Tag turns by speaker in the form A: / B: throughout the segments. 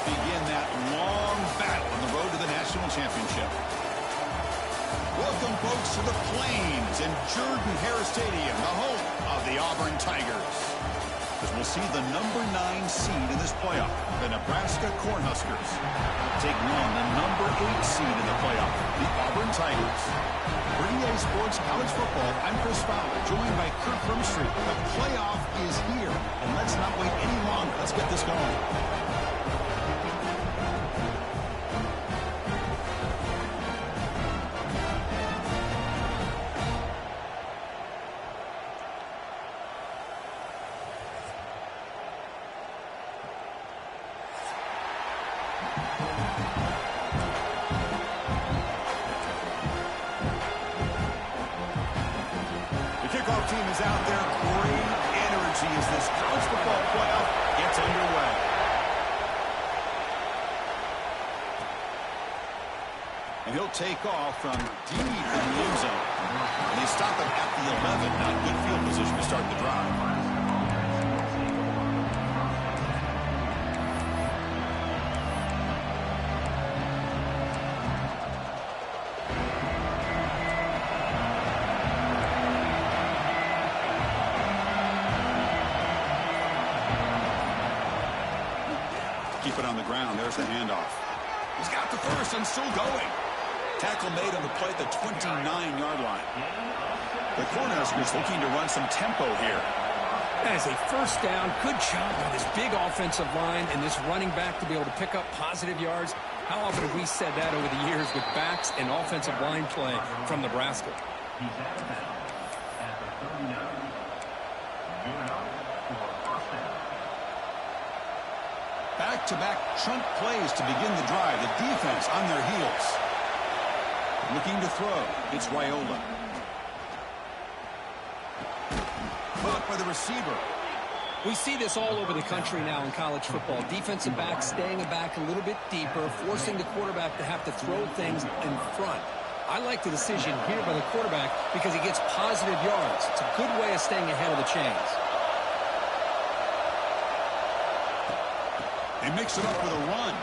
A: begin that long battle on the road to the national championship. Welcome, folks, to the Plains and Jordan-Hare Stadium, the home of the Auburn Tigers. As we'll see the number 9 seed in this playoff, the Nebraska Cornhuskers, taking on the number 8 seed in the playoff, the Auburn Tigers. For EA Sports College Football, I'm Chris Fowler, joined by Kirk Brumstreet. The playoff is here, and let's not wait any longer. Let's get this going. Team is out there. Great energy as this college football playoff gets underway. And he'll take off from deep in the end zone. And they stop him at the 11. Not good field position to start the drive. Keep it on the ground. There's the handoff. He's got the first and still going. Tackle made on the play at the 29-yard line. The Cornhuskers looking to run some tempo here.
B: That is a first down. Good job by this big offensive line and this running back to be able to pick up positive yards. How often have we said that over the years with backs and offensive line play from Nebraska?
A: Back-to-back chunk plays to begin the drive. The defense on their heels. Looking to throw. It's Raiola. Caught by the receiver.
B: We see this all over the country now in college football. Defensive backs staying back a little bit deeper, forcing the quarterback to have to throw things in front. I like the decision here by the quarterback because he gets positive yards. It's a good way of staying ahead of the chains.
A: They mix it up with a run.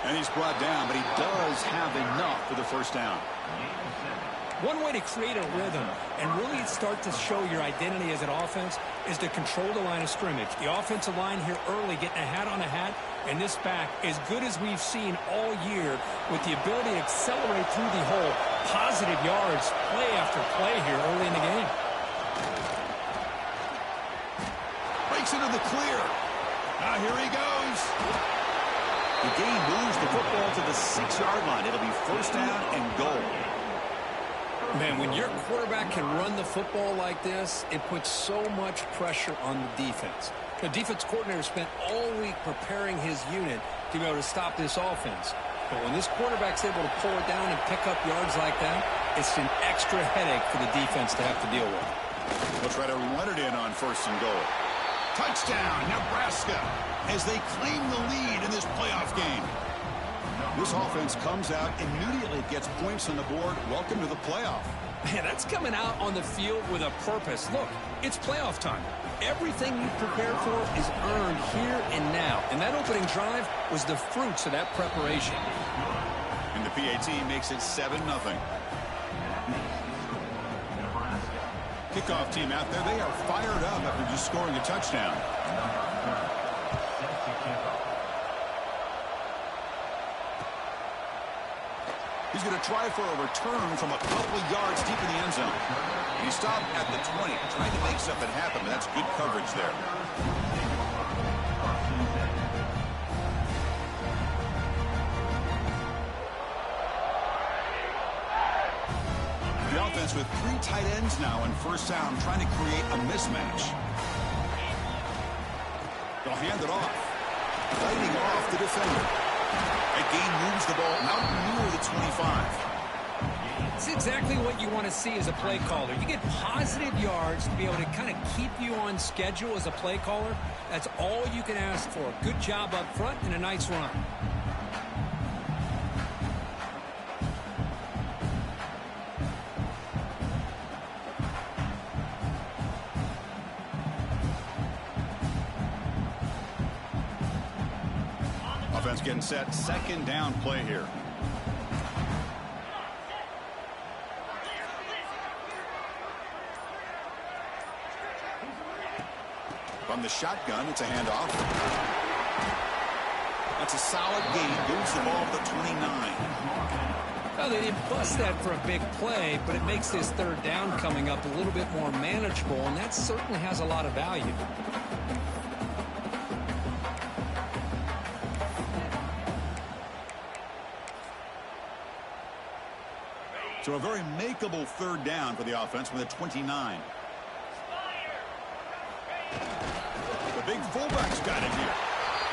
A: And he's brought down, but he does have enough for the first down.
B: One way to create a rhythm and really start to show your identity as an offense is to control the line of scrimmage. The offensive line here early getting a hat on a hat, and this back as good as we've seen all year with the ability to accelerate through the hole. Positive yards, play after play here early in the game.
A: Breaks into the clear. Now here he goes. The game moves the football to the 6-yard line. It'll be first down and goal.
B: Man, when your quarterback can run the football like this, it puts so much pressure on the defense. The defense coordinator spent all week preparing his unit to be able to stop this offense. But when this quarterback's able to pull it down and pick up yards like that, it's an extra headache for the defense to have to deal with.
A: We'll try to run it in on first and goal. Touchdown, Nebraska, as they claim the lead in this playoff game. This offense comes out, immediately gets points on the board. Welcome to the playoff.
B: Man, that's coming out on the field with a purpose. Look, it's playoff time. Everything you prepare for is earned here and now. And that opening drive was the fruits of that preparation.
A: And the PAT makes it 7-0. Kickoff team out there, they are fired up after just scoring a touchdown. He's going to try for a return from a couple of yards deep in the end zone. He stopped at the 20, trying to make something happen, but that's good coverage there. The offense with 3 tight ends now in first down, trying to create a mismatch. They'll hand it off. Fighting off the defender. That game moves the ball out near the 25.
B: It's exactly what you want to see as a play caller. You get positive yards to be able to kind of keep you on schedule as a play caller. That's all you can ask for. Good job up front and a nice run.
A: offense getting set. Second down play here. From the shotgun, it's a handoff. That's a solid gain. Moves the ball to the 29.
B: Well, they didn't bust that for a big play, but it makes this third down coming up a little bit more manageable, and that certainly has a lot of value.
A: So a very makeable third down for the offense with a 29. The big fullback's got it here.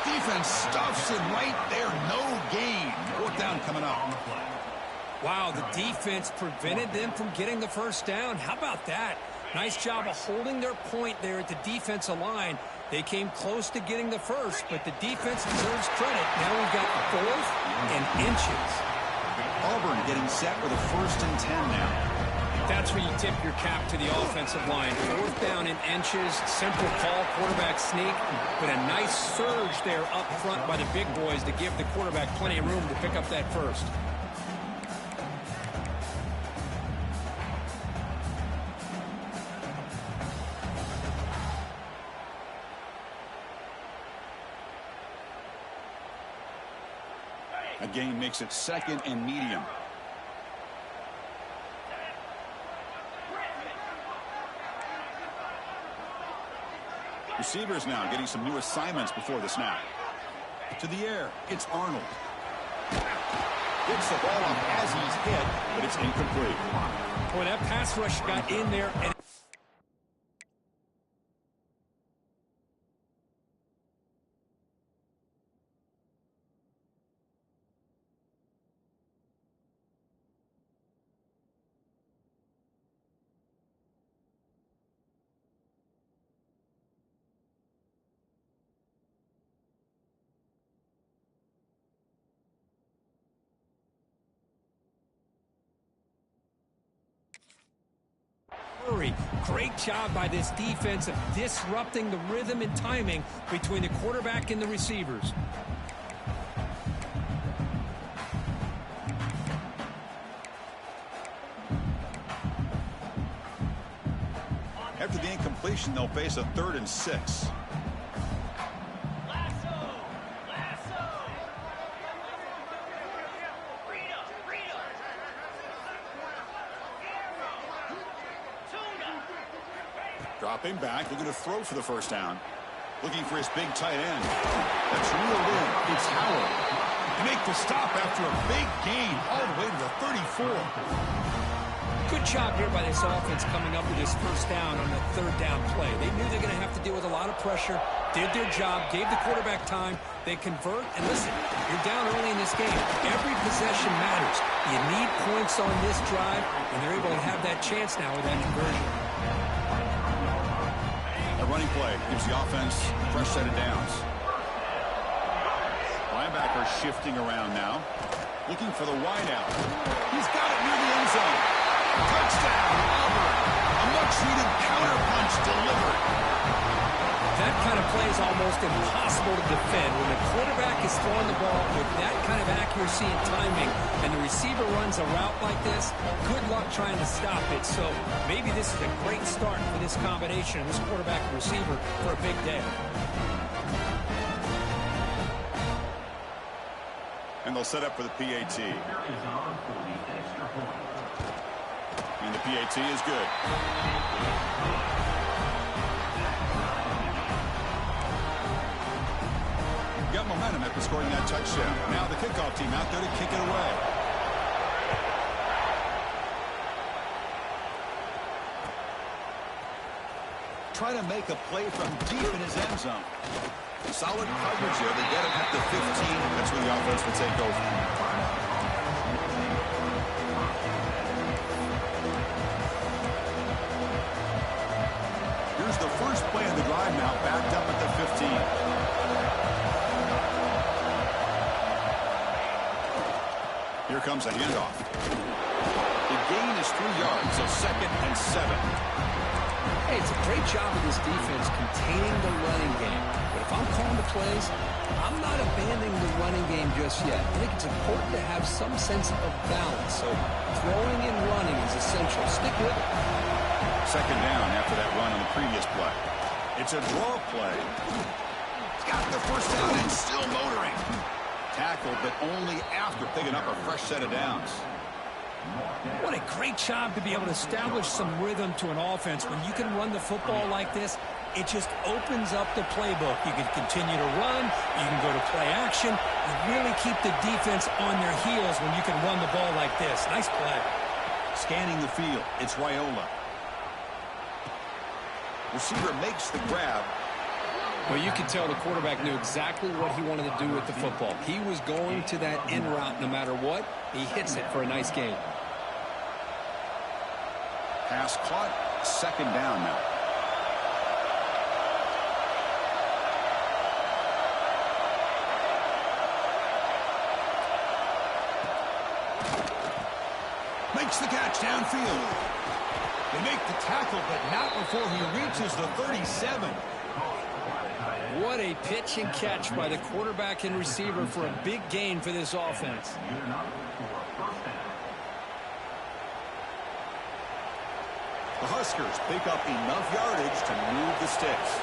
A: Defense stuffs him right there. No gain. Fourth down coming up.
B: Wow, the defense prevented them from getting the first down. How about that? Nice job of holding their point there at the defensive line. They came close to getting the first, but the defense deserves credit. Now we've got fourth and inches.
A: Auburn getting set with a 1st and 10 now.
B: That's where you tip your cap to the offensive line. Fourth down in inches, simple call, quarterback sneak, but a nice surge there up front by the big boys to give the quarterback plenty of room to pick up that first.
A: A gain makes it 2nd and medium. Receivers now getting some new assignments before the snap. To the air, it's Arnold. Gets the ball off as he's hit, but it's incomplete.
B: Boy, that pass rush got in there and great job by this defense of disrupting the rhythm and timing between the quarterback and the receivers.
A: After the incompletion, they'll face a 3rd and 6. Dropping back, looking to throw for the first down. Looking for his big tight end. That's reeled in. It's Howard. To make the stop after a big gain all the way to the 34.
B: Good job here by this offense coming up with this first down on the third down play. They knew they're going to have to deal with a lot of pressure, did their job, gave the quarterback time. They convert, and listen, you're down early in this game. Every possession matters. You need points on this drive, and they're able to have that chance now with that conversion.
A: A running play gives the offense a fresh set of downs. Linebacker shifting around now. Looking for the wideout. He's got it near the end zone. Touchdown, Auburn. A much-needed counterpunch delivered.
B: That kind of play is almost impossible to defend. When the quarterback is throwing the ball with that kind of accuracy and timing, and the receiver runs a route like this, good luck trying to stop it. So maybe this is a great start for this combination, this quarterback and receiver, for a big day.
A: And they'll set up for the PAT. And the PAT is good. Got momentum after scoring that touchdown. Now the kickoff team out there to kick it away. Try to make a play from deep in his end zone. Solid coverage here. They get him at the 15. That's where the offense will take over. Here's the first play of the drive now, backed up at the 15. Here comes a handoff. The gain is 3 yards, so 2nd and 7.
B: Hey, it's a great job of this defense containing the running game. But if I'm calling the plays, I'm not abandoning the running game just yet. I think it's important to have some sense of balance. So throwing and running is essential. Stick with it.
A: Second down after that run on the previous play. It's a draw play. He's got the first down and still motoring. Tackled, but only after picking up a fresh set of downs.
C: What a great job to be able to establish some rhythm to an offense. When you can run the football like this, it just opens up the playbook. You can continue to run, you can go to play action, and really keep the defense on their heels when you can run the ball like this. Nice play.
A: Scanning the field, it's Raiola. Receiver makes the grab.
B: Well, you can tell the quarterback knew exactly what he wanted to do with the football. He was going to that in route no matter what. He hits it for a nice gain.
A: Pass caught, second down now. Makes the catch downfield. They make the tackle, but not before he reaches the 37.
B: What a pitch and catch by the quarterback and receiver for a big gain for this offense.
A: The Huskers pick up enough yardage to move the sticks.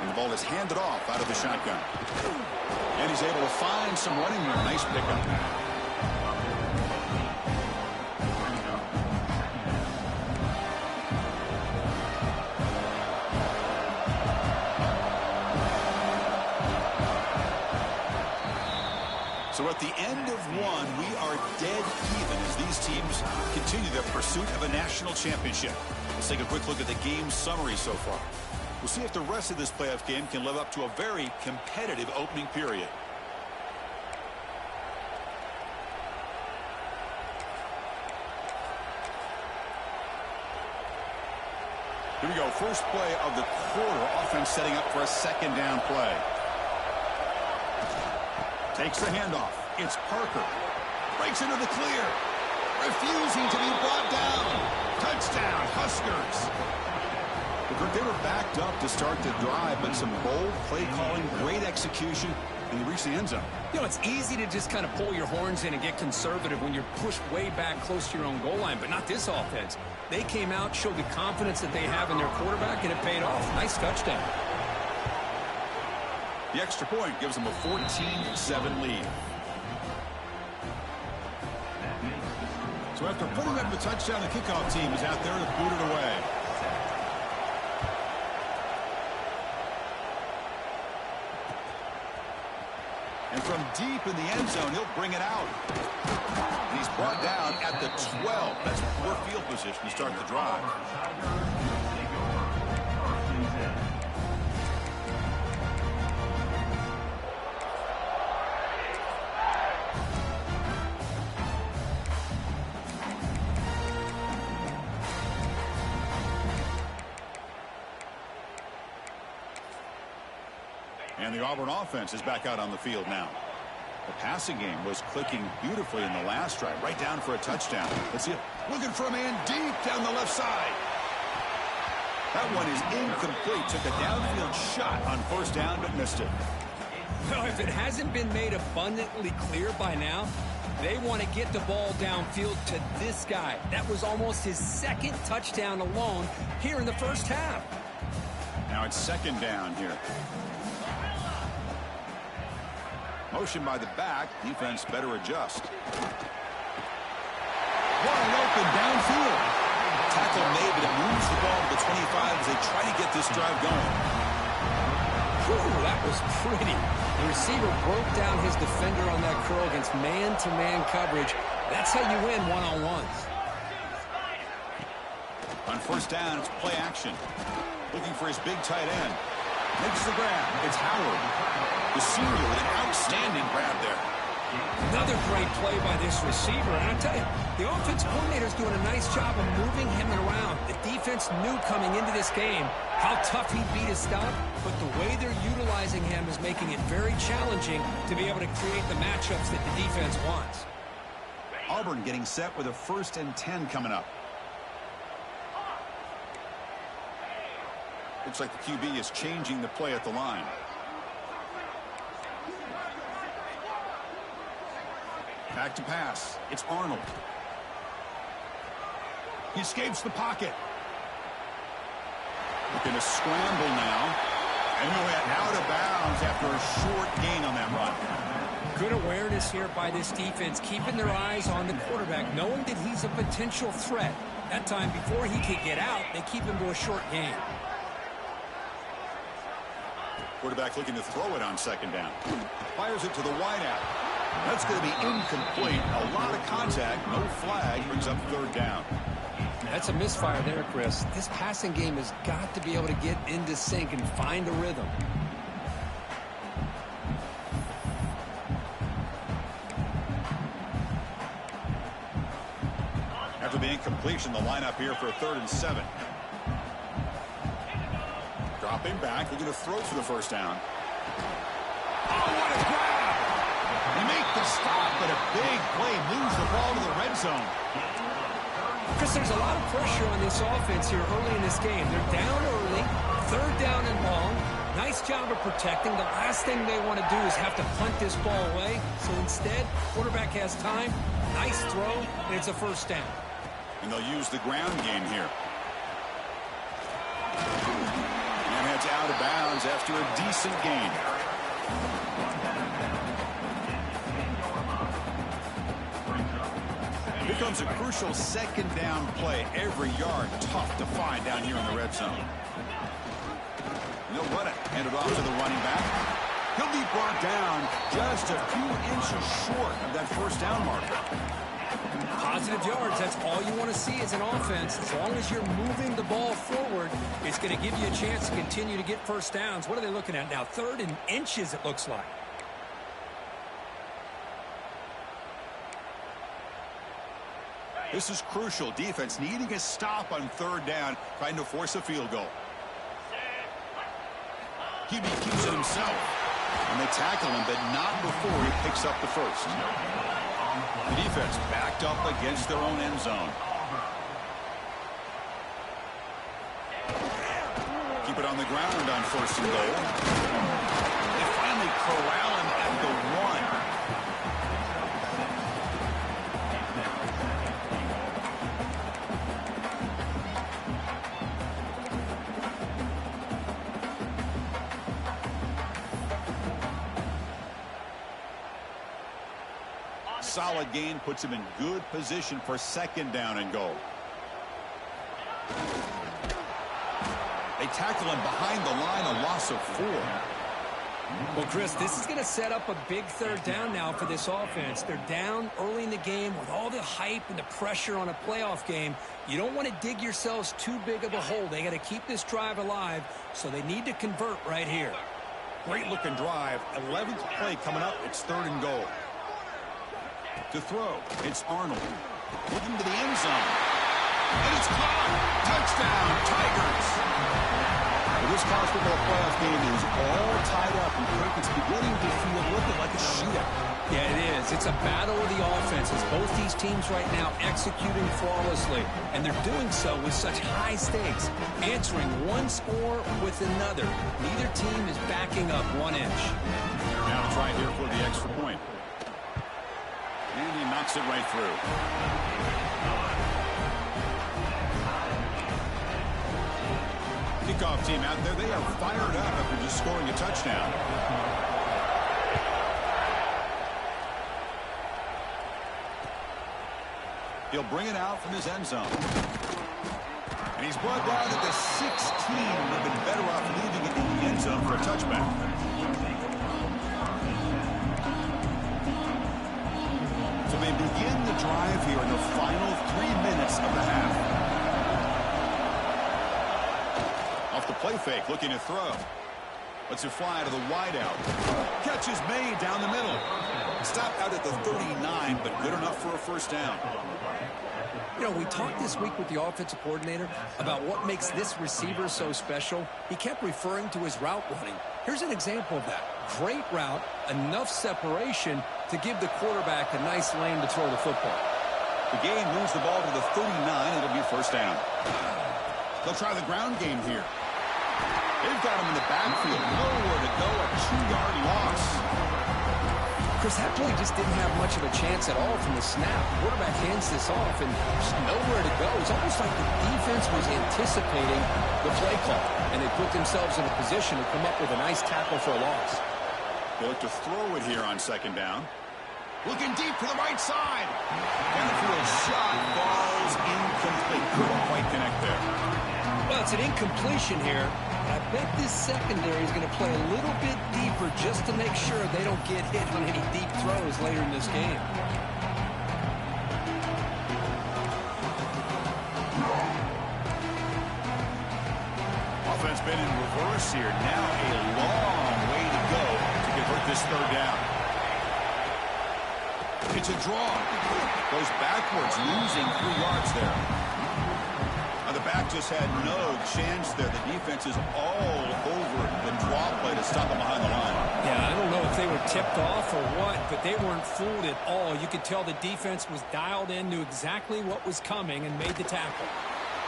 A: And the ball is handed off out of the shotgun. And he's able to find some running room. Nice pickup. So at the end of one, we are dead even as these teams continue their pursuit of a national championship. Let's take a quick look at the game summary so far. We'll see if the rest of this playoff game can live up to a very competitive opening period. Here we go. First play of the quarter. Offense setting up for a second down play. Takes the handoff. It's Parker. Breaks into the clear. Refusing to be brought down. Touchdown, Huskers. They were backed up to start the drive, but some bold play calling, great execution, and they reached the end zone.
B: You know, it's easy to just kind of pull your horns in and get conservative when you're pushed way back close to your own goal line, but not this offense. They came out, showed the confidence that they have in their quarterback, and it paid off. Nice touchdown.
A: The extra point gives them a 14-7 lead. So after putting up the touchdown, the kickoff team is out there to boot it away. And from deep in the end zone, he'll bring it out. And he's brought down at the 12. That's poor field position to start the drive. And the Auburn offense is back out on the field now. The passing game was clicking beautifully in the last drive, right down for a touchdown. Let's see it. Looking for a man deep down the left side. That one is incomplete. Took a downfield shot on first down, but missed it.
B: Well, if it hasn't been made abundantly clear by now, they want to get the ball downfield to this guy. That was almost his second touchdown alone here in the first half.
A: Now it's second down here. Motion by the back. Defense better adjust. Wide open downfield. Tackle made, but it moves the ball to the 25 as they try to get this drive going.
B: Whew, that was pretty. The receiver broke down his defender on that curl against man-to-man coverage. That's how you win one-on-ones.
A: On first down, it's play action. Looking for his big tight end. Makes the grab. It's Howard. The senior with an outstanding grab there.
B: Another great play by this receiver. And I tell you, the offensive coordinator's doing a nice job of moving him around. The defense knew coming into this game how tough he'd be to stop, but the way they're utilizing him is making it very challenging to be able to create the matchups that the defense wants.
A: Auburn getting set with a 1st and 10 coming up. Looks like the QB is changing the play at the line. Back to pass. It's Arnold. He escapes the pocket. Looking to scramble now. And he'll head out of bounds after a short gain on that run.
C: Good awareness here by this defense, keeping their eyes on the quarterback, knowing that he's a potential threat. That time, before he could get out, they keep him to a short gain.
A: Quarterback looking to throw it on second down. Fires it to the wideout. That's going to be incomplete. A lot of contact. No flag. Brings up third down.
C: That's a misfire there, Chris. This passing game has got to be able to get into sync and find a rhythm.
A: After the incompletion, the lineup here for a 3rd and 7. Dropping back, looking to throw for the first down. Oh, what a grab! They make the stop, but a big play moves the ball to the red zone.
C: Chris, there's a lot of pressure on this offense here early in this game. They're down early, 3rd down and long. Nice job of protecting. The last thing they want to do is have to punt this ball away. So instead, quarterback has time, nice throw, and it's a first down.
A: And they'll use the ground game here. And heads out of bounds after a decent gain. Here comes a crucial second down play. Every yard tough to find down here in the red zone. And they'll run it. Hand it off to the running back. He'll be brought down just a few inches short of that first down marker.
C: Positive yards, that's all you want to see as an offense. As long as you're moving the ball forward, it's going to give you a chance to continue to get first downs. What are they looking at now? 3rd and inches, it looks like.
A: This is crucial. Defense needing a stop on 3rd down, trying to force a field goal. QB keeps it himself. And they tackle him, but not before he picks up the first. The defense backed up against their own end zone. Keep it on the ground on 1st and goal. They finally corral him at the 1. Solid gain puts him in good position for 2nd down and goal. They tackle him behind the line, a loss of 4.
C: Well, Chris, this is going to set up a big 3rd down now for this offense. They're down early in the game with all the hype and the pressure on a playoff game. You don't want to dig yourselves too big of a hole. They got to keep this drive alive, so they need to convert right here.
A: Great looking drive. 11th play coming up. It's 3rd and goal. To throw, it's Arnold. Looking to the end zone. And it's caught. Touchdown, Tigers. Well, this college football playoff game is all tied up, and it's beginning to feel looking like a shootout.
C: Yeah, it is. It's a battle of the offenses. Both these teams right now executing flawlessly, and they're doing so with such high stakes, answering one score with another. Neither team is backing up 1 inch.
A: Now to try here for the extra point. And he knocks it right through. Kickoff team out there. They are fired up after just scoring a touchdown. He'll bring it out from his end zone. And he's brought down at the 16. Would have been better off leaving it in the end zone for a touchback. So they begin the drive here in the final 3 minutes of the half. Off the play fake, looking to throw. Lets it fly to the wideout. Catch is made down the middle. Stopped out at the 39, but good enough for a first down.
C: You know, we talked this week with the offensive coordinator about what makes this receiver so special. He kept referring to his route running. Here's an example of that. Great route, enough separation to give the quarterback a nice lane to throw the football.
A: The game moves the ball to the 39. It'll be first down. They'll try the ground game here. They've got him in the backfield. Nowhere to go. A 2-yard loss.
B: Chris, that play just didn't have much of a chance at all from the snap. Quarterback hands this off and just nowhere to go. It's almost like the defense was anticipating the play call, and they put themselves in a position to come up with a nice tackle for a loss.
A: They look to throw it here on second down. Looking deep to the right side. Downfield shot falls incomplete. Couldn't quite connect there.
B: Well, it's an incompletion here. I bet this secondary is going to play a little bit deeper just to make sure they don't get hit on any deep throws later in this game.
A: Offense been in reverse here. Now a long way to go to convert this third down. It's a draw. Goes backwards, losing 3 yards there. Now the back just had no chance there. The defense is all over the draw play to stop him behind the line.
C: Yeah, I don't know if they were tipped off or what, but they weren't fooled at all. You could tell the defense was dialed in, knew exactly what was coming, and made the tackle.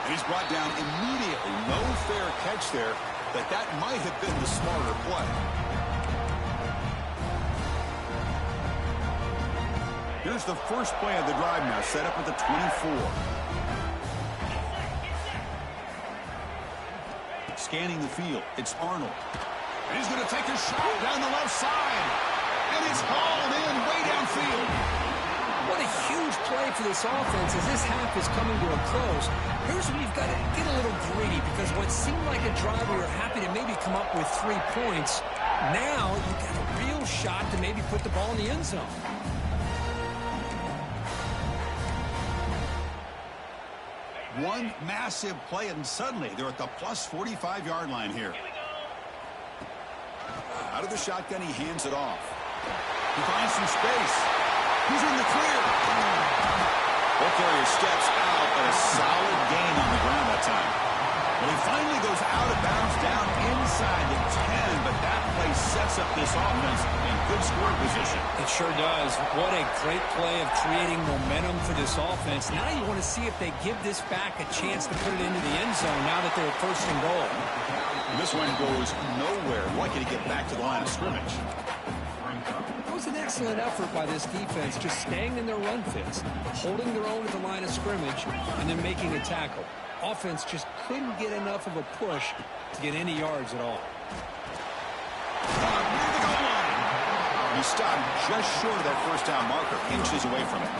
A: And he's brought down immediately. No fair catch there, but that might have been the smarter play. Here's the first play of the drive now, set up at the 24. Scanning the field, it's Arnold. And he's going to take a shot down the left side. And it's hauled in way downfield.
C: What a huge play for this offense as this half is coming to a close. Here's where you've got to get a little greedy, because what seemed like a drive where you're happy to maybe come up with 3 points, now you've got a real shot to maybe put the ball in the end zone.
A: One massive play, and suddenly they're at the plus 45-yard line here. Out of the shotgun, he hands it off. He finds some space. He's in the clear. Ball carrier steps out, but a solid gain on the ground that time. Well, he finally goes out of bounds down inside the 10, but that play sets up this offense in good scoring position.
C: It sure does. What a great play of creating momentum for this offense. Now you want to see if they give this back a chance to put it into the end zone now that they're at 1st and goal.
A: This one goes nowhere. Lucky to get back to the line of scrimmage.
C: That was an excellent effort by this defense, just staying in their run fits, holding their own at the line of scrimmage, and then making a tackle. Offense just couldn't get enough of a push to get any yards at all.
A: Near the goal line. He stopped just short of that first down marker, inches away from it.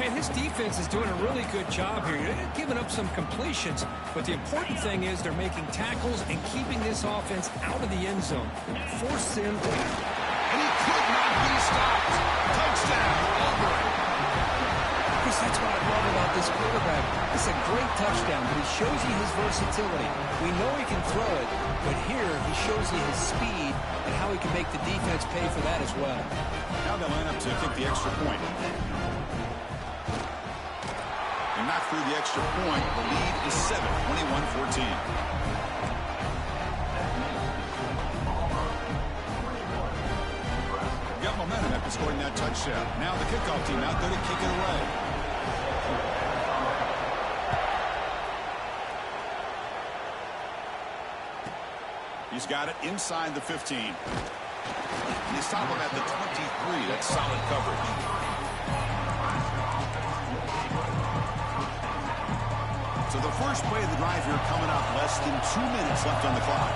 C: And this defense is doing a really good job here. They're giving up some completions, but the important thing is they're making tackles and keeping this offense out of the end zone. Force him to...
A: And he could not be stopped. Touchdown, Auburn.
C: Chris, that's what I love about this quarterback. It's a great touchdown, but he shows you his versatility. We know he can throw it, but here he shows you his speed and how he can make the defense pay for that as well.
A: Now they line up to kick the extra point. And not through the extra point. The lead is 7, 21-14. Got momentum after scoring that touchdown. Now the kickoff team out there to kick it away. He's got it inside the 15. And he's top him at the 23. That's solid coverage. So the first play of the drive here coming up. Less than 2 minutes left on the clock.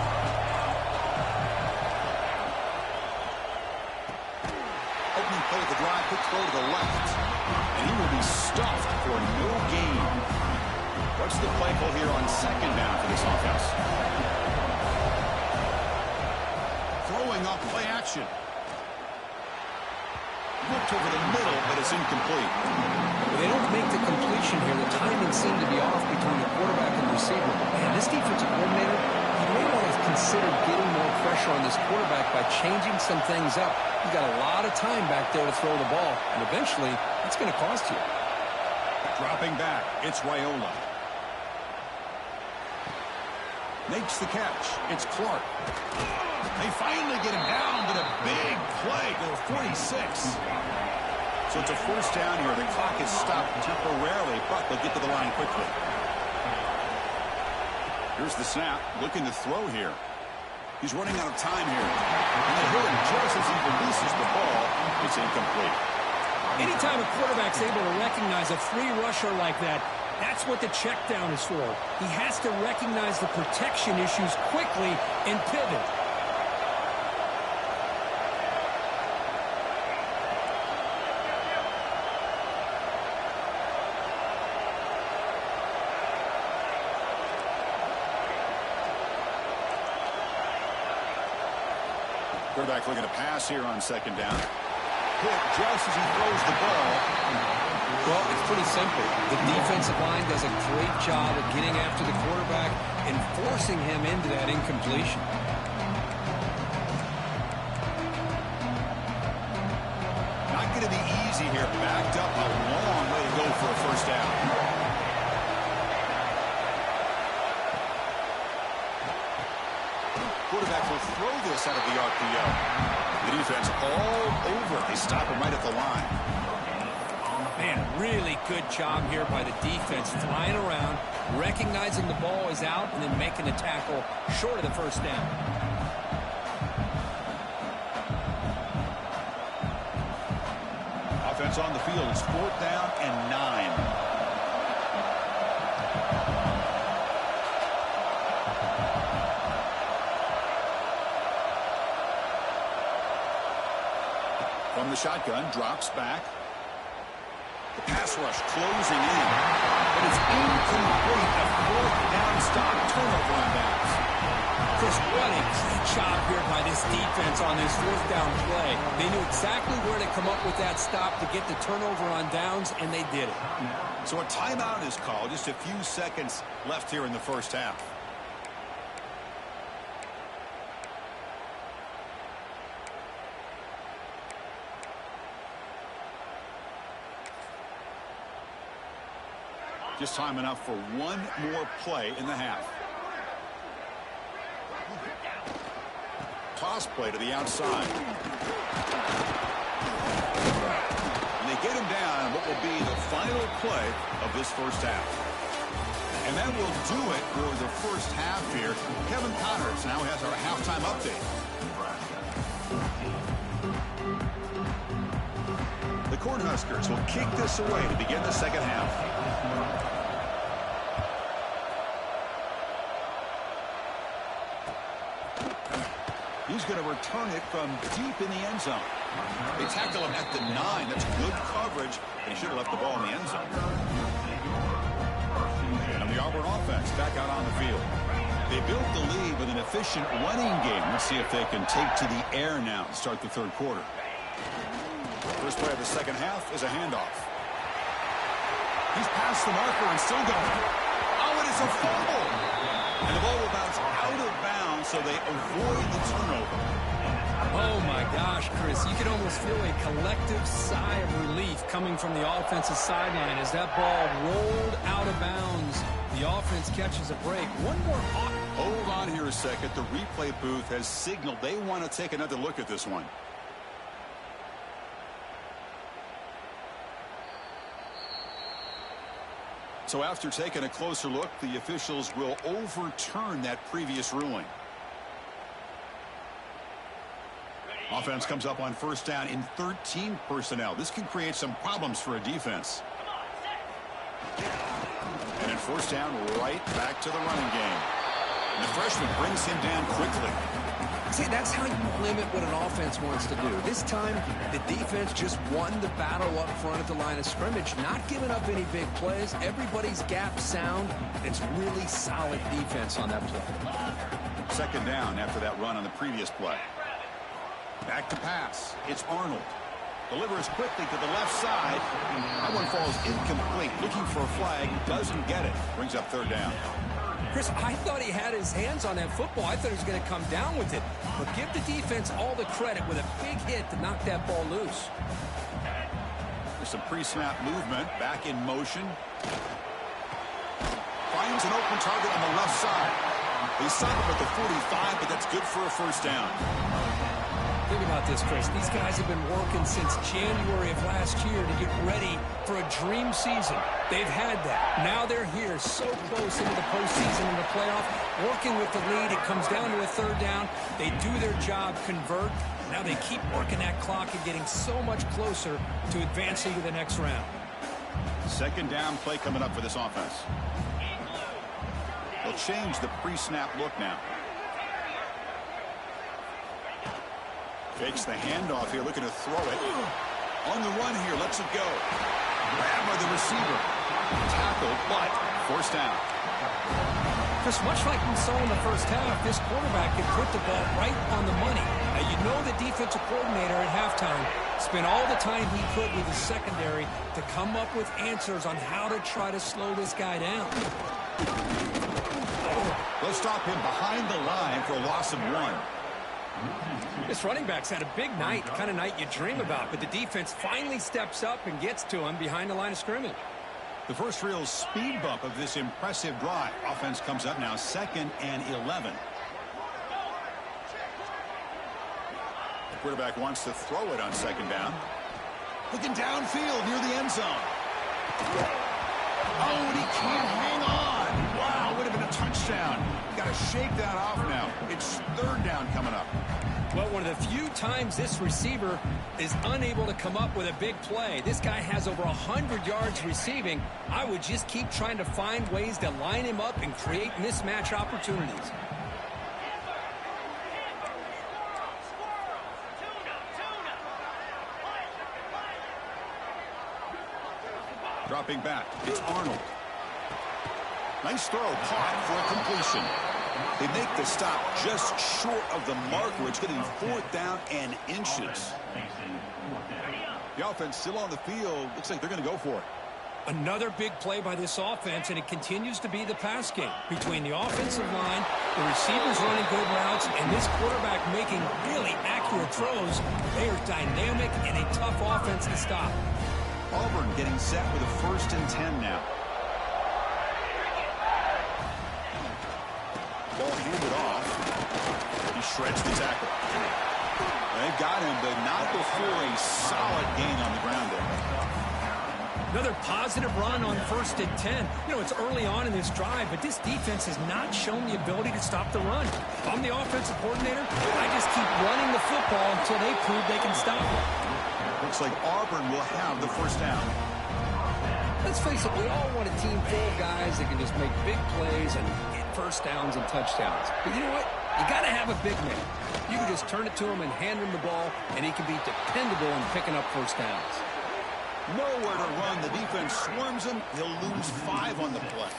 A: Opening play of the drive, quick throw to the left. And he will be stuffed for no gain. What's the play call here on second down for this offense? Throwing off play action. Looked over the middle, but it's incomplete.
C: They don't make the completion here. The timing seemed to be off between the quarterback and the receiver. And this defensive coordinator, he may want to consider getting more pressure on this quarterback by changing some things up. You've got a lot of time back there to throw the ball, and eventually, it's going to cost you.
A: Dropping back, it's Raiola. Makes the catch. It's Clark. They finally get him down, but a big play to the 46. So it's a first down here. The clock is stopped temporarily, but they'll get to the line quickly. Here's the snap, looking to throw here. He's running out of time here. And they hit him just as he releases the ball. It's incomplete.
C: Anytime a quarterback's able to recognize a free rusher like that, that's what the check down is for. He has to recognize the protection issues quickly and pivot.
A: Quarterback looking to pass here on second down. Hit just as he throws the ball.
B: Well, it's pretty simple. The defensive line does a great job of getting after the quarterback and forcing him into that incompletion.
A: Not going to be easy here. Backed up, a long way to go for a first down. Quarterback will throw this out of the RPO. The defense all over it. They stop him right at the line.
C: Man, really good job here by the defense, flying around, recognizing the ball is out, and then making the tackle short of the first down.
A: Offense on the field. It's 4th down and 9. From the shotgun, drops back. The pass rush closing in. But it's incomplete. A 4th down stop. Turnover on downs.
C: Chris, what a great job here by this defense on this 4th down play. They knew exactly where to come up with that stop to get the turnover on downs, and they did it.
A: So a timeout is called. Just a few seconds left here in the first half. Just time enough for one more play in the half. Toss play to the outside. And they get him down on what will be the final play of this first half. And that will do it for the first half here. Kevin Connors now has our halftime update. The Cornhuskers will kick this away to begin the second half. He's going to return it from deep in the end zone. They tackle him at the 9. That's good coverage, and he should have left the ball in the end zone. And the Auburn offense back out on the field. They built the lead with an efficient running game. Let's see if they can take to the air now to start the third quarter. First play of the second half is a handoff. He's past the marker and still going. Oh, it is a fumble. And the ball will bounce out of bounds, so they avoid the turnover.
C: Oh, my gosh, Chris. You can almost feel a collective sigh of relief coming from the offensive sideline as that ball rolled out of bounds. The offense catches a break. One more.
A: Hold on here a second. The replay booth has signaled they want to take another look at this one. So after taking a closer look, the officials will overturn that previous ruling. Offense comes up on first down in 13 personnel. This can create some problems for a defense. And in first down, right back to the running game. And the freshman brings him down quickly.
B: See, that's how you limit what an offense wants to do. This time, the defense just won the battle up front at the line of scrimmage, not giving up any big plays. Everybody's gap sound. It's really solid defense on that play.
A: Second down after that run on the previous play. Back to pass. It's Arnold. Delivers quickly to the left side. That one falls incomplete. Looking for a flag. Doesn't get it. Brings up third down.
C: Chris, I thought he had his hands on that football. I thought he was going to come down with it. But give the defense all the credit with a big hit to knock that ball loose.
A: There's some pre-snap movement. Back in motion. Finds an open target on the left side. They stop him at the 45, but that's good for a first down.
C: The think about this, Chris. These guys have been working since January of last year to get ready for a dream season. They've had that. Now they're here so close into the postseason and the playoff, working with the lead. It comes down to a third down. They do their job, convert. Now they keep working that clock and getting so much closer to advancing to the next round.
A: Second down play coming up for this offense. They'll change the pre-snap look now. Fakes the handoff here, looking to throw it. On the run here, lets it go. Grab by the receiver. Tackled, but forced down.
C: Just much like we saw in the first half, this quarterback can put the ball right on the money. Now, you know the defensive coordinator at halftime spent all the time he could with his secondary to come up with answers on how to try to slow this guy down.
A: They'll stop him behind the line for a loss of 1.
C: This running back's had a big night, the kind of night you dream about, but the defense finally steps up and gets to him behind the line of scrimmage.
A: The first real speed bump of this impressive drive. Offense comes up now 2nd and 11. The quarterback wants to throw it on 2nd down. Looking downfield near the end zone. Oh, and he can't hang on. Wow, would have been a touchdown. Got to shake that off now. It's 3rd down coming up.
C: Well, one of the few times this receiver is unable to come up with a big play. This guy has over 100 yards receiving. I would just keep trying to find ways to line him up and create mismatch opportunities.
A: Dropping back, it's Arnold. Nice throw, caught for a completion. They make the stop just short of the marker. It's getting 4th down and inches. The offense still on the field. Looks like they're going to go for it.
C: Another big play by this offense, and it continues to be the pass game. Between the offensive line, the receivers running good routes, and this quarterback making really accurate throws, they are dynamic and a tough offense to stop.
A: Auburn getting set with a 1st and 10 now. Ball handed off. He shreds the tackle. They've got him, but not before a solid gain on the ground there.
C: Another positive run on 1st and 10. You know, it's early on in this drive, but this defense has not shown the ability to stop the run. If I'm the offensive coordinator, I just keep running the football until they prove they can stop it.
A: Looks like Auburn will have the 1st down.
C: Let's face it, we all want a team full of guys that can just make big plays and get 1st downs and touchdowns. But you know what? You got to have a big man. You can just turn it to him and hand him the ball, and he can be dependable in picking up 1st downs.
A: Nowhere to run. The defense swarms him. He'll lose 5 on the play.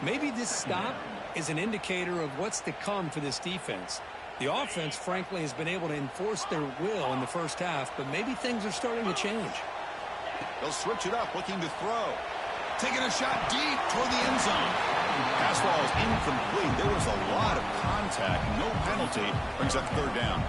C: Maybe this stop is an indicator of what's to come for this defense. The offense, frankly, has been able to enforce their will in the first half, but maybe things are starting to change.
A: They'll switch it up, looking to throw. Taking a shot deep toward the end zone. Pass ball is incomplete. There was a lot of contact. No penalty. Brings up 3rd down.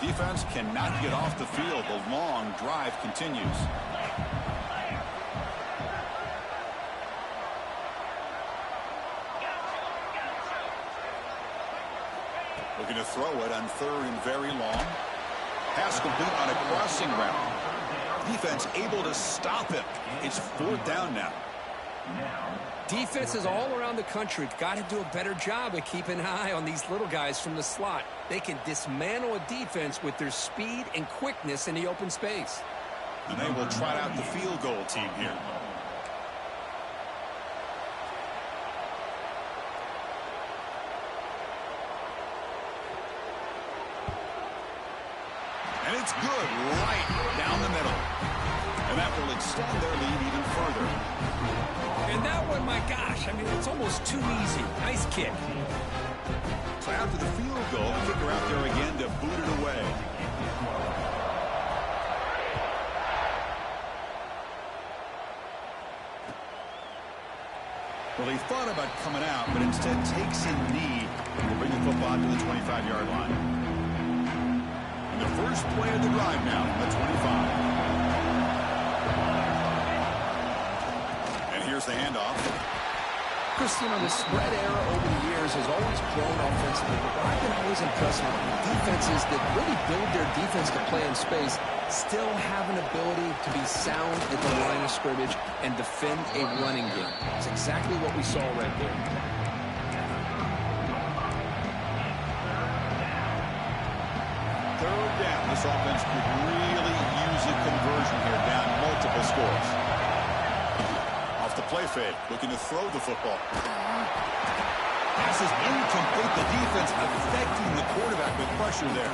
A: Defense cannot get off the field. The long drive continues. Looking to throw it on 3rd and very long. Pass complete on a crossing route. Defense able to stop him. It's 4th down now.
C: Defenses all around the country have got to do a better job of keeping an eye on these little guys from the slot. They can dismantle a defense with their speed and quickness in the open space.
A: And they will try out the field goal team here. And it's good right down the middle. And that will extend their lead even further.
C: And that one, my gosh, I mean, it's almost too easy. Nice kick.
A: So after the field goal, the kicker out there again to boot it away. Well, he thought about coming out, but instead takes a knee to bring the football to the 25-yard line. And the first play of the drive now, the 25. Here's the handoff.
B: Chris, you know, the spread era over the years has always grown offensively, but I've been always impressed with defenses that really build their defense to play in space, still have an ability to be sound at the line of scrimmage and defend a running game. It's exactly what we saw right there.
A: Third down. This offense could really use a conversion here, down multiple scores. Off the play fake, looking to throw the football. Pass is incomplete. The defense affecting the quarterback with pressure there.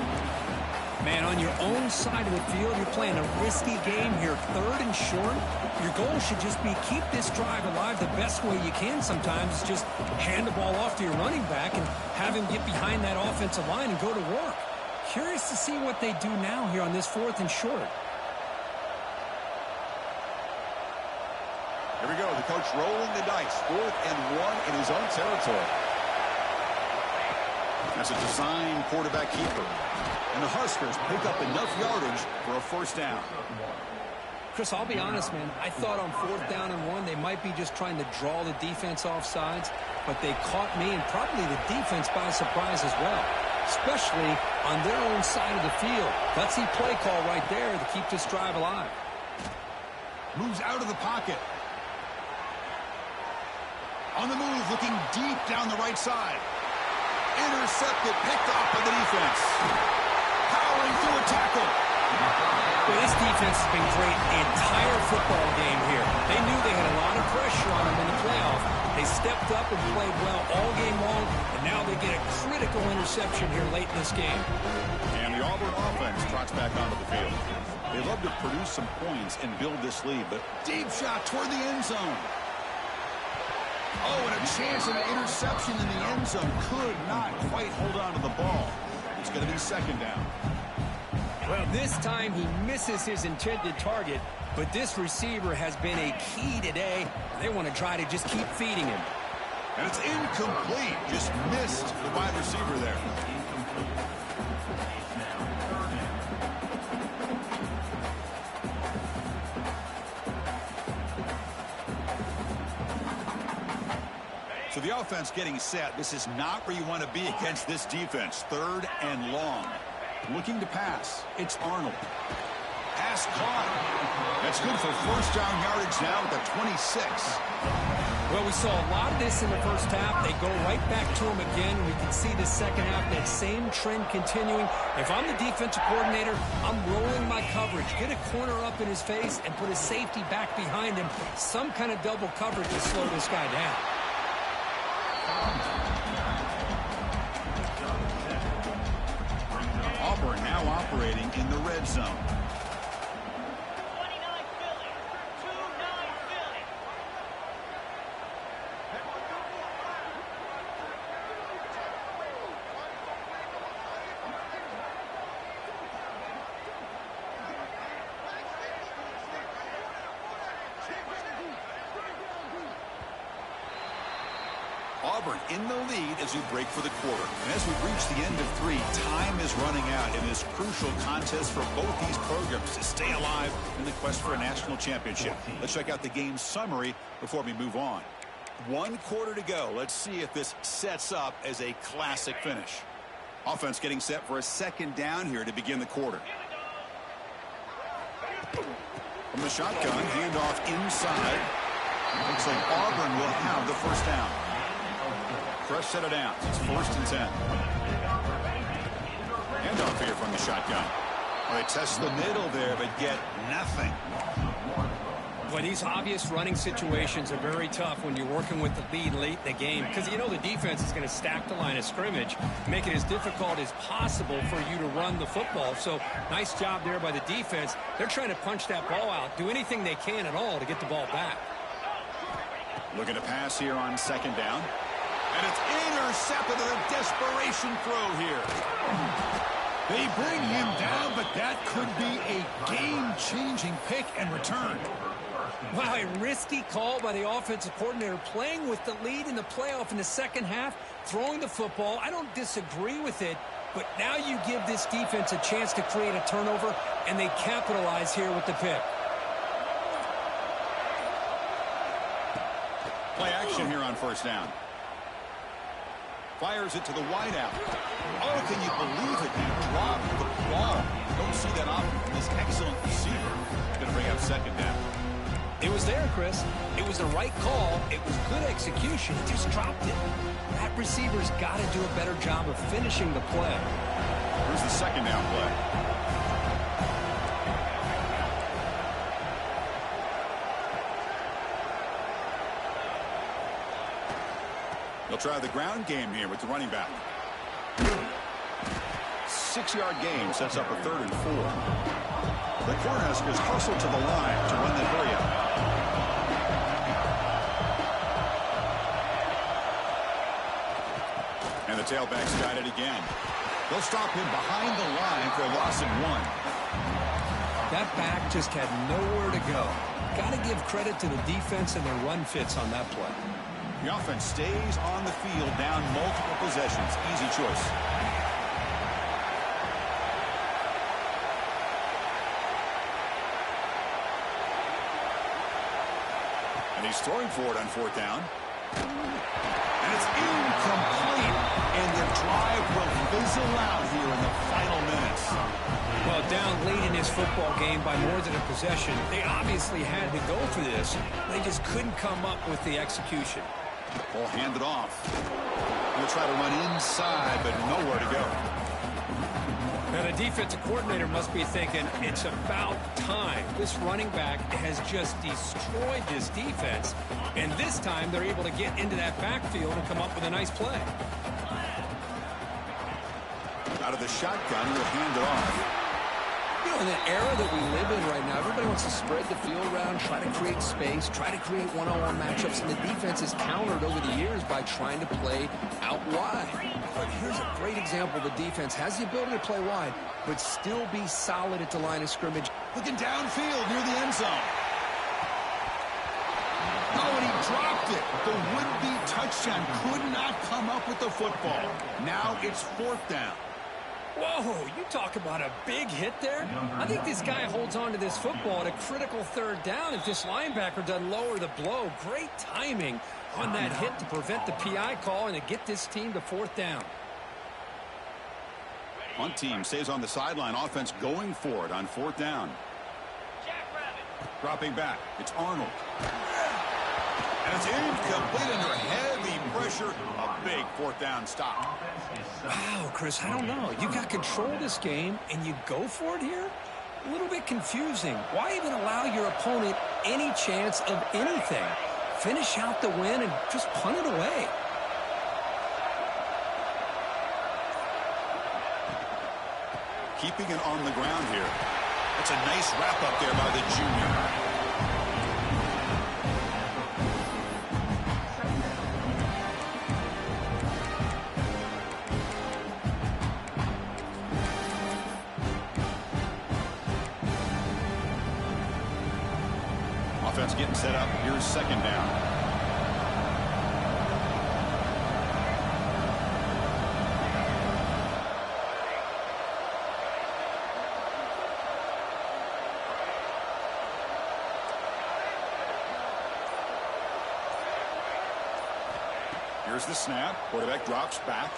C: Man, on your own side of the field, you're playing a risky game here. Third and short. Your goal should just be keep this drive alive the best way you can sometimes. Is just hand the ball off to your running back and have him get behind that offensive line and go to work. Curious to see what they do now here on this 4th and short.
A: Here we go. The coach rolling the dice. 4th and 1 in his own territory. That's a design quarterback keeper. And the Huskers pick up enough yardage for a first down.
B: Chris, I'll be honest, man. I thought on 4th down and 1, they might be just trying to draw the defense off sides, but they caught me and probably the defense by surprise as well, especially on their own side of the field. Gutsy play call right there to keep this drive alive.
A: Moves out of the pocket. On the move, looking deep down the right side. Intercepted, picked off by the defense. Powering through a tackle.
C: Well, this defense has been great the entire football game here. They knew they had a lot of pressure on them in the playoff. They stepped up and played well all game long, and now they get a critical interception here late in this game.
A: And the Auburn offense trots back onto the field. They love to produce some points and build this lead, but deep shot toward the end zone. Oh, and a chance of an interception in the end zone. Could not quite hold on to the ball. It's going to be 2nd down.
C: Well, this time he misses his intended target, but this receiver has been a key today. They want to try to just keep feeding him.
A: And it's incomplete. Just missed the wide receiver there. So the offense getting set. This is not where you want to be against this defense. 3rd and long. Looking to pass. It's Arnold. Pass caught. That's good for first down yardage now at the 26.
C: Well, we saw a lot of this in the first half. They go right back to him again. We can see the second half, that same trend continuing. If I'm the defensive coordinator, I'm rolling my coverage. Get a corner up in his face and put a safety back behind him. Some kind of double coverage to slow this guy down.
A: Auburn now operating in the red zone. Auburn in the lead as we break for the quarter. And as we reach the end of 3, time is running out in this crucial contest for both these programs to stay alive in the quest for a national championship. Let's check out the game summary before we move on. 1 quarter to go. Let's see if this sets up as a classic finish. Offense getting set for a 2nd down here to begin the quarter. From the shotgun, handoff inside. Looks like Auburn will have the first down. Press set it down. It's 1st and 10. Handoff here from the shotgun. Well, they test the middle there, but get nothing.
C: Well, these obvious running situations are very tough when you're working with the lead late in the game, because you know the defense is going to stack the line of scrimmage, make it as difficult as possible for you to run the football. So nice job there by the defense. They're trying to punch that ball out, do anything they can at all to get the ball back.
A: Looking to pass here on 2nd down. And it's intercepted with a desperation throw here. They bring him down, but that could be a game-changing pick and return.
C: Wow, a risky call by the offensive coordinator, playing with the lead in the playoff in the second half, throwing the football. I don't disagree with it, but now you give this defense a chance to create a turnover, and they capitalize here with the pick.
A: Motion here on first down. Fires it to the wideout. Oh, can you believe it? He dropped the ball. Don't see that often from this excellent receiver. Going to bring up second down.
B: It was there, Chris. It was the right call. It was good execution. He just dropped it. That receiver's got to do a better job of finishing the play.
A: Here's the second down play. They'll try the ground game here with the running back. 6-yard gain sets up a 3rd and 4. The Cornhuskers hustle to the line to run the hurry up. And the tailback's got it again. They'll stop him behind the line for a loss of 1.
B: That back just had nowhere to go. Got to give credit to the defense and their run fits on that play.
A: The offense stays on the field down multiple possessions. Easy choice. And he's throwing for it on 4th down. And it's incomplete. And the drive will fizzle out here in the final minutes.
B: Well, down late in this football game by more than a possession, they obviously had to go for this. They just couldn't come up with the execution.
A: Ball handed off. He'll try to run inside, but nowhere to go.
B: Now, the defensive coordinator must be thinking, it's about time. This running back has just destroyed this defense, and this time they're able to get into that backfield and come up with a nice play.
A: Out of the shotgun, he'll hand it off.
B: You know, in the era that we live in right now, everybody wants to spread the field around, try to create space, try to create one-on-one matchups, and the defense is countered over the years by trying to play out wide. But here's a great example. The defense has the ability to play wide, but still be solid at the line of scrimmage.
A: Looking downfield near the end zone. Oh, and he dropped it. The would-be touchdown could not come up with the football. Now it's 4th down.
B: Whoa, you talk about a big hit there. I think this guy holds on to this football at a critical 3rd down if this linebacker doesn't lower the blow. Great timing on that hit to prevent the PI call and to get this team to 4th down.
A: Punt team stays on the sideline. Offense going for it on 4th down. Dropping back. It's Arnold. And it's incomplete under heavy pressure. A big 4th down stop.
B: Wow, Chris, I don't know. You got control of this game, and you go for it here? A little bit confusing. Why even allow your opponent any chance of anything? Finish out the win and just punt it away.
A: Keeping it on the ground here. That's a nice wrap up there by the junior. Offense getting set up. Here's 2nd down. Here's the snap. Quarterback drops back.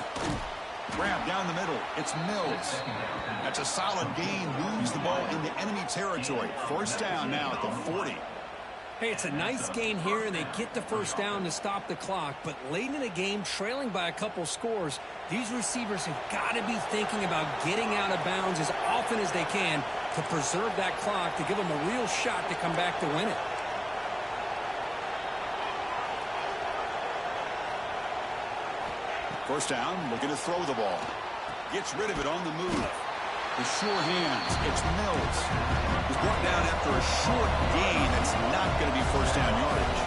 A: Grab down the middle. It's Mills. That's a solid gain. Moves the ball into enemy territory. 1st down now at the 40.
B: Hey, it's a nice gain here, and they get the 1st down to stop the clock. But late in the game, trailing by a couple scores, these receivers have got to be thinking about getting out of bounds as often as they can to preserve that clock, to give them a real shot to come back to win it.
A: First down, looking to throw the ball. Gets rid of it on the move. The sure hands. It's Mills. He's brought down after a short gain. That's not going to be 1st down yardage.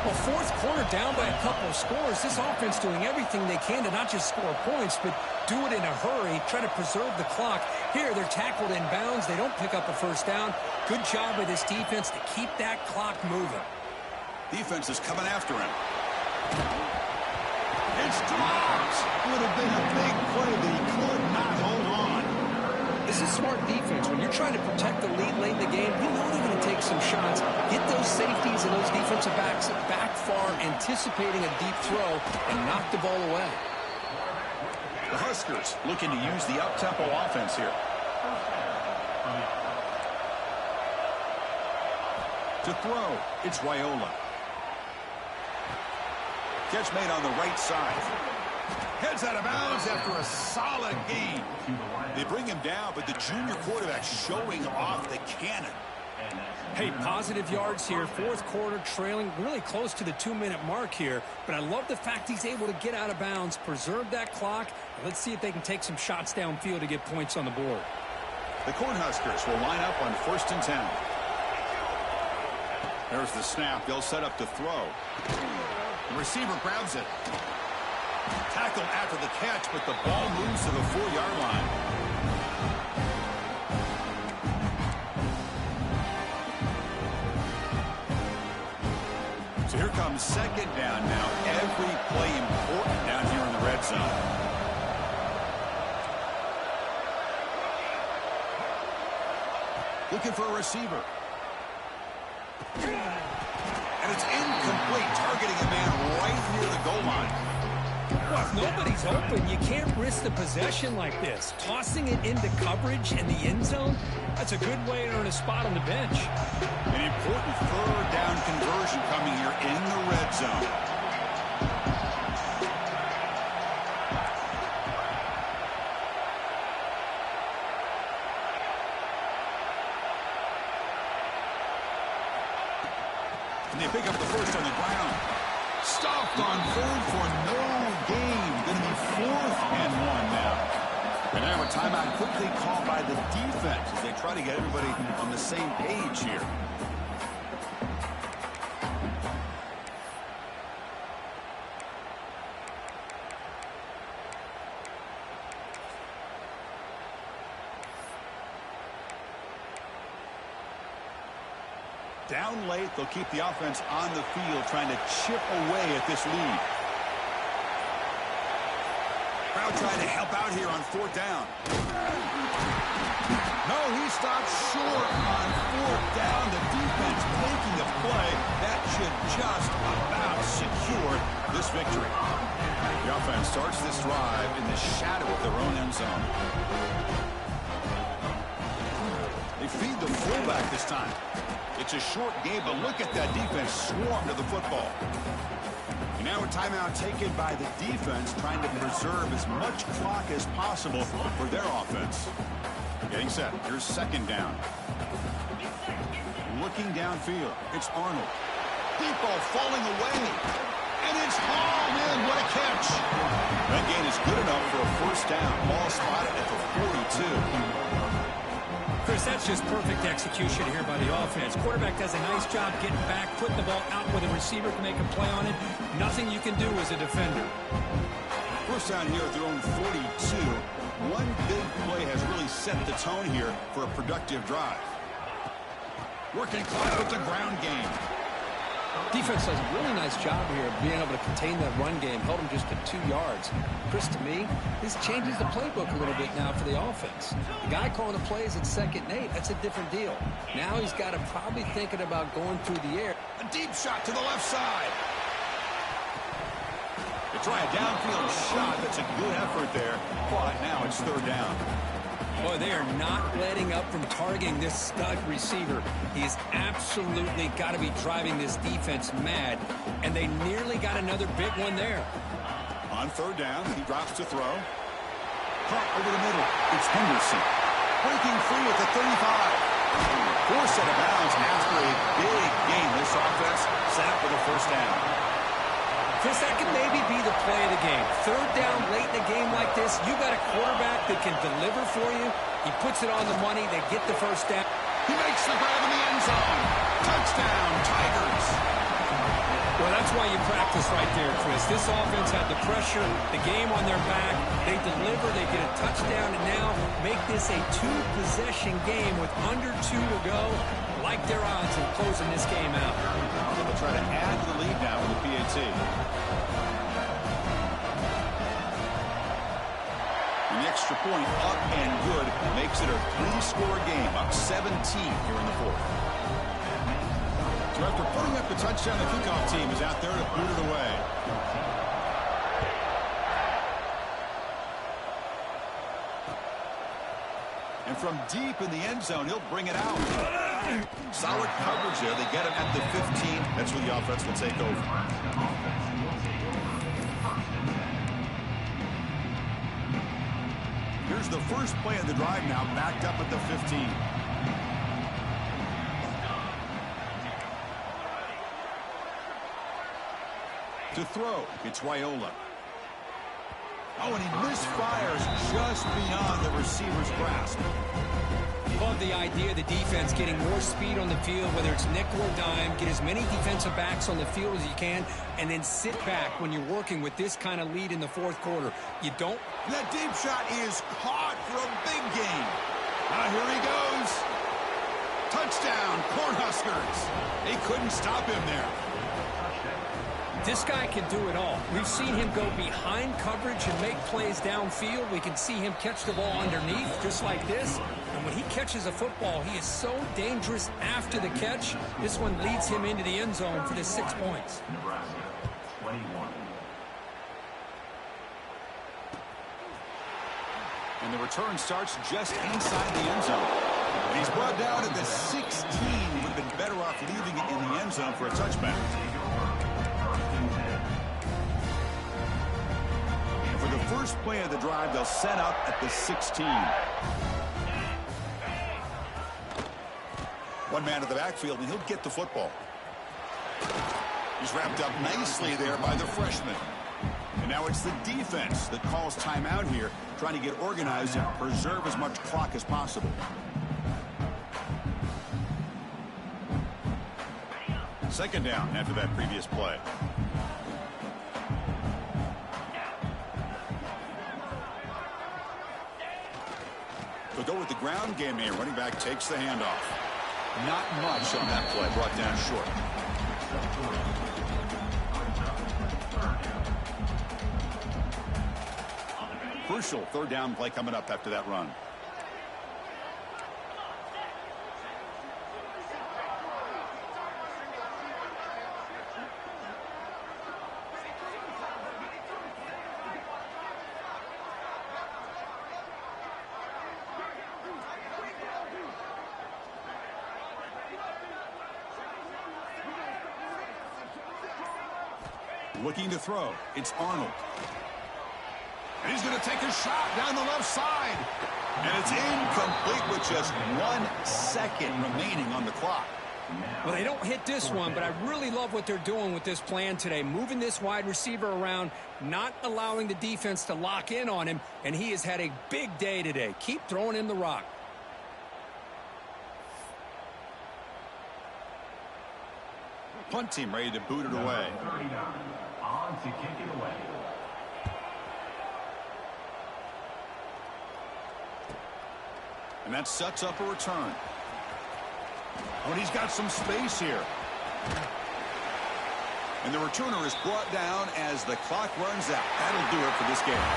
B: Well, 4th quarter down by a couple of scores. This offense doing everything they can to not just score points, but do it in a hurry, try to preserve the clock. Here, they're tackled in bounds. They don't pick up a 1st down. Good job by this defense to keep that clock moving.
A: Defense is coming after him. It's dropped. Would have been a big play, but he could not hold on.
B: This is smart defense. When you're trying to protect the lead late in the game, you know they're going to take some shots, get those safeties and those defensive backs back far, anticipating a deep throw, and knock the ball away.
A: The Huskers looking to use the up-tempo offense here. To throw, it's Raiola. Catch made on the right side. Heads out of bounds after a solid gain. They bring him down, but the junior quarterback showing off the cannon.
C: Hey, positive yards here. Fourth quarter trailing really close to the 2-minute mark here. But I love the fact he's able to get out of bounds, preserve that clock. Let's see if they can take some shots downfield to get points on the board.
A: The Cornhuskers will line up on 1st and 10. There's the snap. They'll set up to throw. The receiver grabs it. Tackle after the catch, but the ball moves to the 4-yard line. So here comes 2nd down now. Every play important down here in the red zone. Looking for a receiver. And it's incomplete, targeting a man right near the goal line.
C: Well, if nobody's open, you can't risk the possession like this. Tossing it into coverage in the end zone, that's a good way to earn a spot on the bench.
A: An important 3rd down conversion coming here in the red zone. And they pick up the first on the ground. Stopped on 3rd for no gain. Going to be 4th and 1 now. And now a timeout quickly called by the defense as they try to get everybody on the same page here. Down late, they'll keep the offense on the field, trying to chip away at this lead. Crowd trying to help out here on 4th down. No, he stopped short on 4th down. The defense making a play that should just about secure this victory. The offense starts this drive in the shadow of their own end zone. They feed the fullback this time. It's a short game, but look at that defense swarm to the football. And now a timeout taken by the defense, trying to preserve as much clock as possible for their offense. Getting set. Here's 2nd down. Looking downfield. It's Arnold. Deep ball falling away. And it's hauled in. What a catch. That gain is good enough for a 1st down. Ball spotted at the 42.
C: Chris, that's just perfect execution here by the offense. Quarterback does a nice job getting back, putting the ball out where the receiver can make a play on it. Nothing you can do as a defender.
A: 1st down here at their own 42. One big play has really set the tone here for a productive drive. Working clock with the ground game.
B: Defense does a really nice job here of being able to contain that run game. Held him just to 2 yards. Chris, to me, this changes the playbook a little bit now for the offense. The guy calling the plays at 2nd and 8, that's a different deal. Now he's got to probably thinking about going through the air.
A: A deep shot to the left side. They try a downfield shot. That's a good effort there. But now it's 3rd down.
C: Boy, they are not letting up from targeting this stud receiver. He's absolutely got to be driving this defense mad, and they nearly got another big one there.
A: On 3rd down, he drops to throw. Caught over the middle. It's Henderson. Breaking free at the 35. Forced out of bounds after a big game. This offense set up for the 1st down.
C: Chris, that could maybe be the play of the game. 3rd down late in a game like this, you got a quarterback that can deliver for you. He puts it on the money. They get the 1st down.
A: He makes the grab in the end zone. Touchdown, Tigers.
C: Well, that's why you practice right there, Chris. This offense had the pressure, the game on their back. They deliver, they get a touchdown, and now make this a 2-possession game with under 2 to go. Like their odds of closing this game out.
A: They'll try to add to the lead now with the PAT. The next extra point up and good. Makes it a 3-score game, up 17 here in the fourth. So after putting up the touchdown, the kickoff team is out there to boot it away. And from deep in the end zone, he'll bring it out. Solid coverage there. They get him at the 15. That's where the offense will take over. Here's the first play of the drive now, backed up at the 15. To throw, it's Raiola. Oh, and he misfires just beyond the receiver's grasp.
B: Love the idea of the defense getting more speed on the field, whether it's nickel or dime. Get as many defensive backs on the field as you can, and then sit back when you're working with this kind of lead in the fourth quarter. You don't...
A: That deep shot is caught for a big gain. Here he goes. Touchdown, Cornhuskers. They couldn't stop him there.
B: This guy can do it all. We've seen him go behind coverage and make plays downfield. We can see him catch the ball underneath, just like this. And when he catches a football, he is so dangerous after the catch. This one leads him into the end zone for the 6 points.
A: And the return starts just inside the end zone. And he's brought down at the 16. Would have been better off leaving it in the end zone for a touchback. And for the first play of the drive, they'll set up at the 16. One man to the backfield, and he'll get the football. He's wrapped up nicely there by the freshman. And now it's the defense that calls timeout here, trying to get organized and preserve as much clock as possible. Second down after that previous play. They'll go with the ground game here. Running back takes the handoff. Not much on that play, brought down short. Crucial third down play coming up after that run. Looking to throw. It's Arnold. And he's going to take a shot down the left side. And it's incomplete with just 1 second remaining on the clock.
B: Well, they don't hit this one, but I really love what they're doing with this plan today. Moving this wide receiver around, not allowing the defense to lock in on him, and he has had a big day today. Keep throwing him the rock.
A: Punt team ready to boot it away.
D: On to kick it away.
A: And that sets up a return. Oh, and he's got some space here. And the returner is brought down as the clock runs out. That'll do it for this game.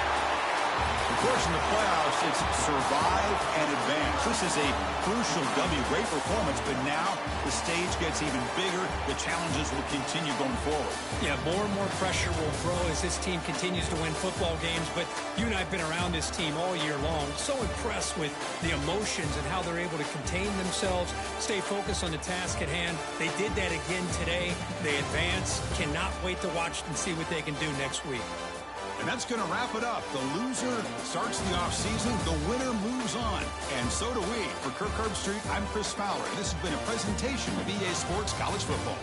A: Of course, in the playoffs, it's survive and advance. This is a crucial W. Great performance, but now the stage gets even bigger. The challenges will continue going forward.
B: Yeah, more and more pressure will grow as this team continues to win football games. But you and I have been around this team all year long. So impressed with the emotions and how they're able to contain themselves, stay focused on the task at hand. They did that again today. They advance. Cannot wait to watch and see what they can do next week.
A: And that's going to wrap it up. The loser starts the offseason. The winner moves on. And so do we. For Kirk Herbstreit, I'm Chris Fowler. This has been a presentation of EA Sports College Football.